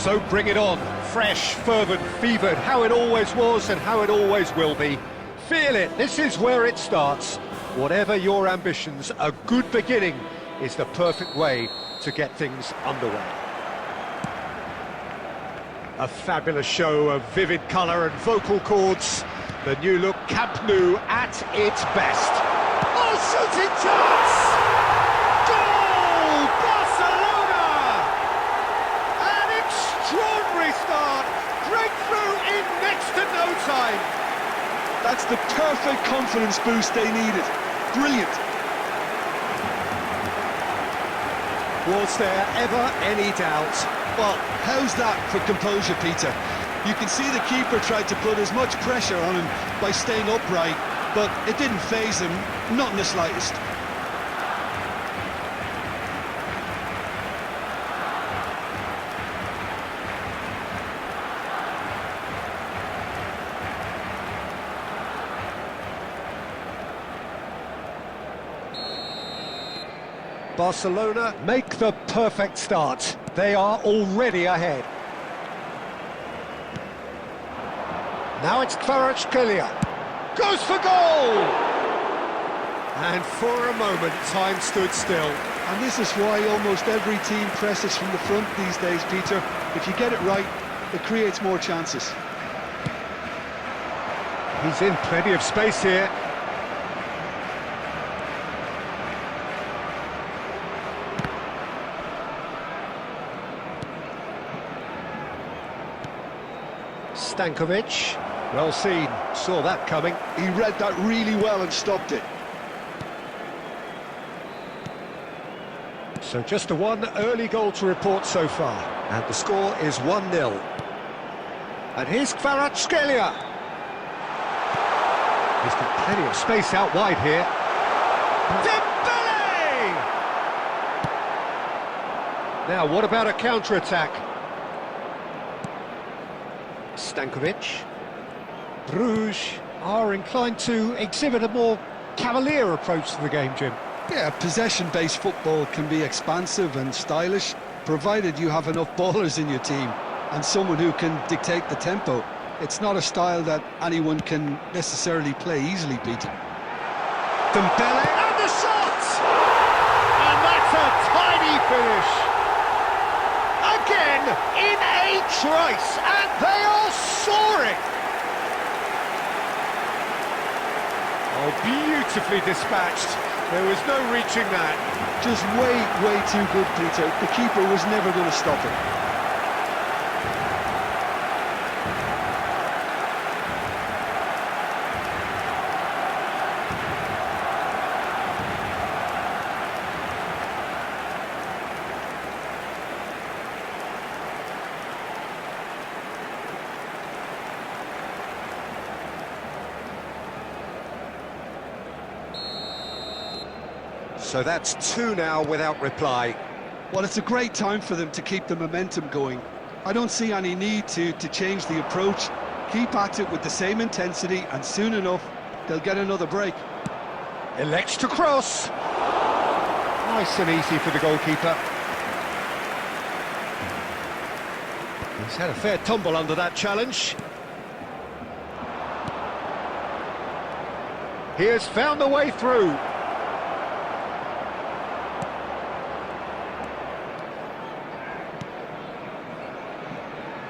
So bring it on, fresh, fervent, fevered, how it always was and how it always will be. Feel it, this is where it starts. Whatever your ambitions, a good beginning is the perfect way to get things underway. A fabulous show of vivid colour and vocal cords. The new look Camp Nou at its best. Oh, shooting chance! Goal! Barcelona! An extraordinary start. Breakthrough in next to no time. That's the perfect confidence boost they needed. Brilliant. Was there ever any doubt? Well, how's that for composure, Peter? You can see the keeper tried to put as much pressure on him by staying upright, but it didn't faze him, not in the slightest. Barcelona make the perfect start. They are already ahead. Now it's Kvaratskhelia. Goes for goal! And for a moment, time stood still. And this is why almost every team presses from the front these days, Peter. If you get it right, it creates more chances. He's in plenty of space here. Stankovic, well seen, saw that coming. He read that really well and stopped it. So just the one early goal to report so far, and the score is 1-0. And here's Kvaratskhelia. He's got plenty of space out wide here. Dembele! Now, what about a counter-attack? Stankovic. Brugge are inclined to exhibit a more cavalier approach to the game, Jim. Yeah, possession-based football can be expansive and stylish, provided you have enough ballers in your team and someone who can dictate the tempo. It's not a style that anyone can necessarily play easily, Peter. Dembele, and the shot! And that's a tiny finish. Again, in a trice, and they are soaring! Oh, beautifully dispatched. There was no reaching that. Just way too good, Peter. The keeper was never going to stop it. So that's two now without reply. Well, it's a great time for them to keep the momentum going. I don't see any need to change the approach. Keep at it with the same intensity, and soon enough, they'll get another break. Elects to cross. Nice and easy for the goalkeeper. He's had a fair tumble under that challenge. He has found a way through.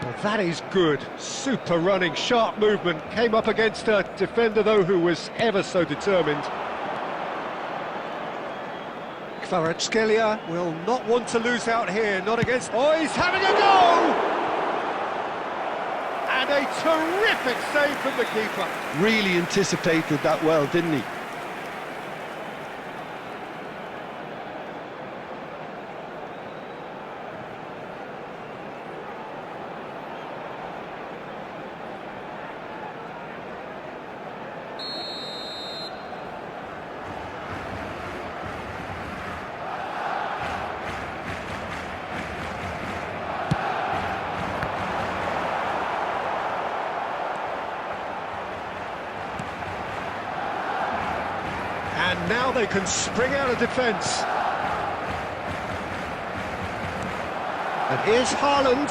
Well, that is good. Super running, sharp movement. Came up against a defender, though, who was ever so determined. Kvaratskhelia will not want to lose out here, not against... Oh, he's having a go! And a terrific save from the keeper. Really anticipated that well, didn't he? And now they can spring out of defence. And here's Haaland.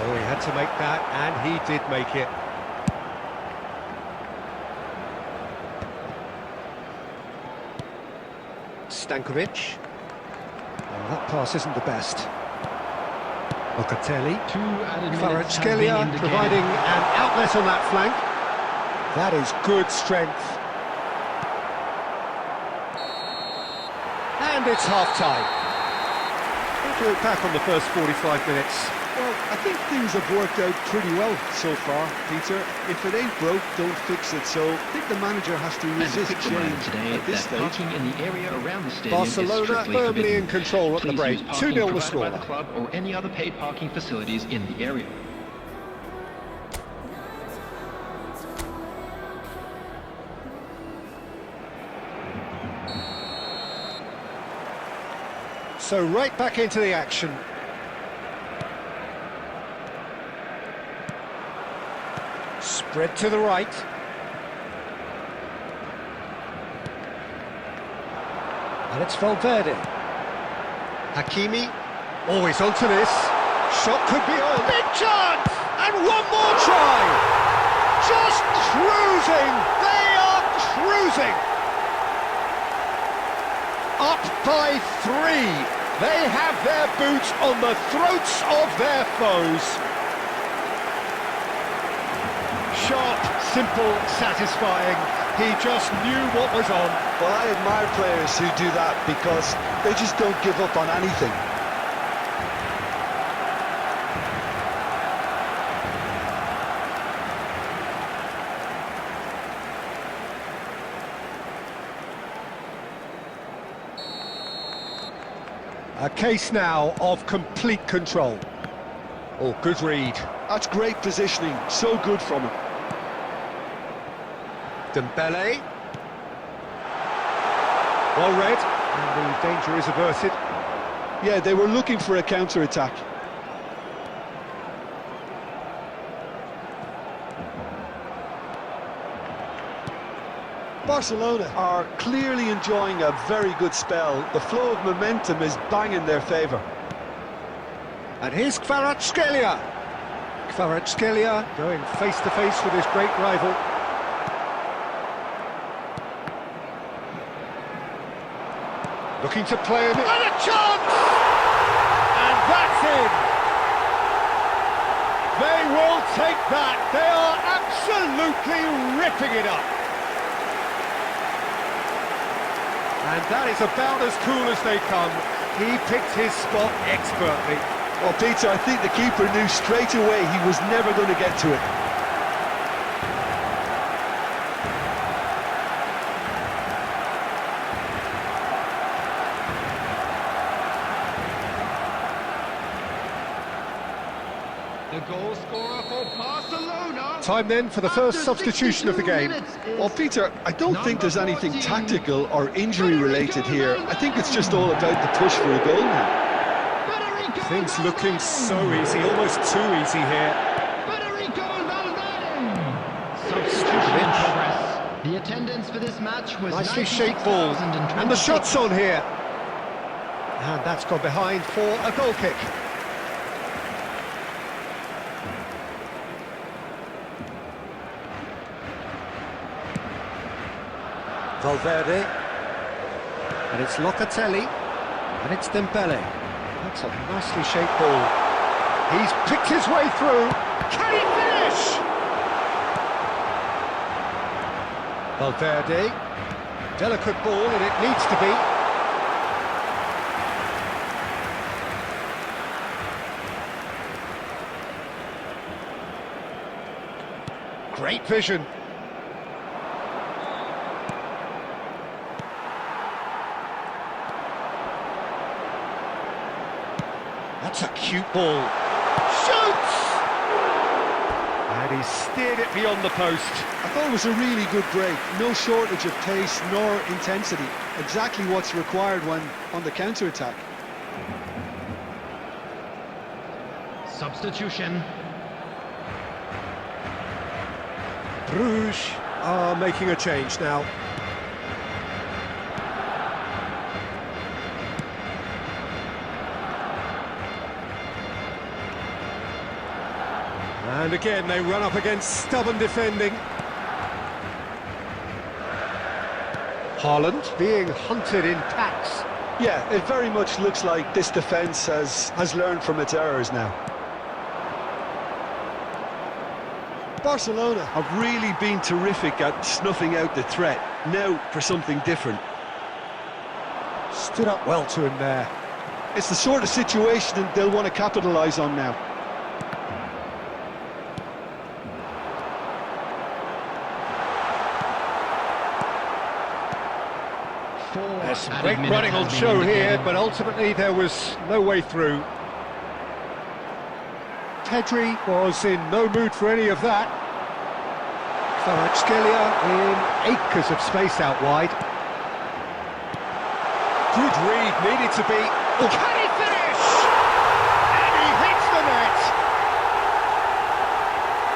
Oh, he had to make that, and he did make it. Stankovic. Oh, that pass isn't the best. Locatelli. Kvaratskhelia providing an outlet on that flank. That is good strength. And it's half-time. How do you look back on the first 45 minutes? Well, I think things have worked out pretty well so far, Peter. If it ain't broke, don't fix it. So I think the manager has to resist change today at this that stage. parking in the area around the stadium Barcelona is strictly firmly forbidden. in control at the Please break. use parking 2-0 the provided score. by the club or any other paid parking facilities in the area. So right back into the action. Spread to the right. And it's Valverde. Hakimi. Always onto this. Shot could be on. Big chance! And one more try! Just cruising! They are cruising! Up by 3. They have their boots on the throats of their foes. Sharp, simple, satisfying. He just knew what was on. Well, I admire players who do that because they just don't give up on anything. A case now of complete control. Oh, good read. That's great positioning, so good from him. Dembele. Well read, and the danger is averted. Yeah, they were looking for a counter-attack. Barcelona are clearly enjoying a very good spell. The flow of momentum is bang in their favour. And here's Kvaratskhelia. Kvaratskhelia going face-to-face with his great rival. Looking to play it. And a chance! And that's in! They will take that. They are absolutely ripping it up. And that is about as cool as they come. He picked his spot expertly. Well, Peter, I think the keeper knew straight away he was never going to get to it. The goal scorer for Barcelona. Time then for the first substitution of the game. Well, Peter, I don't think there's anything tactical or injury-related here. I think it's just all about the push for a goal now. Things looking so easy, almost too easy here. Substitution in progress. The attendance for this match was Nicely shaped ball. And the shot's on here. And that's gone behind for a goal kick. Valverde, and it's Locatelli, and it's Dembele. That's a nicely shaped ball. He's picked his way through. Can he finish? Valverde, delicate ball, and it needs to be. Great vision. That's a cute ball. Shoots! And he steered it beyond the post. I thought it was a really good break. No shortage of pace nor intensity. Exactly what's required when on the counter-attack. Substitution. Brugge are making a change now. And again, they run up against stubborn defending. Haaland being hunted in packs. Yeah, it very much looks like this defence has learned from its errors now. Barcelona have really been terrific at snuffing out the threat. Now for something different. Stood up well to him there. It's the sort of situation they'll want to capitalise on now. There's great running on show here, but ultimately there was no way through. Pedri was in no mood for any of that. Kvaratskhelia in acres of space out wide. Good read, needed to be... Oh, can he finish? And he hits the net!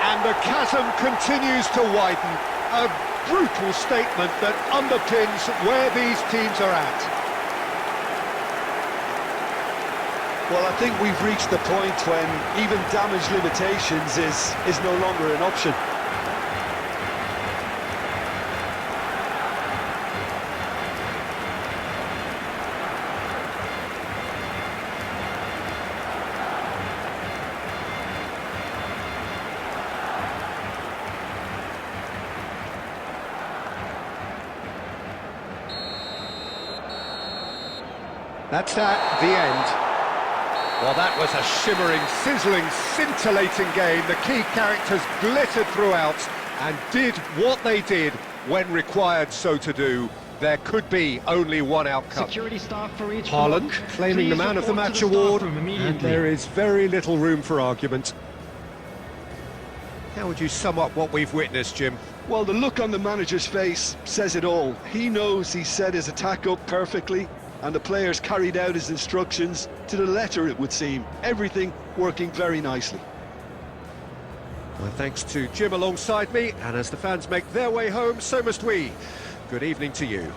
And the chasm continues to widen. A brutal statement that underpins where these teams are at. Well, I think we've reached the point when even damage limitations is no longer an option. That's at the end. Well, that was a shimmering, sizzling, scintillating game. The key characters glittered throughout and did what they did when required so to do. There could be only one outcome. Security staff for each Haaland block. claiming the Please man of the report to match the staff award, room and immediately. there is very little room for argument. How would you sum up what we've witnessed, Jim? Well, the look on the manager's face says it all. He knows he set his attack up perfectly, and the players carried out his instructions to the letter, it would seem. Everything working very nicely. Well, thanks to Jim alongside me, and as the fans make their way home, so must we. Good evening to you.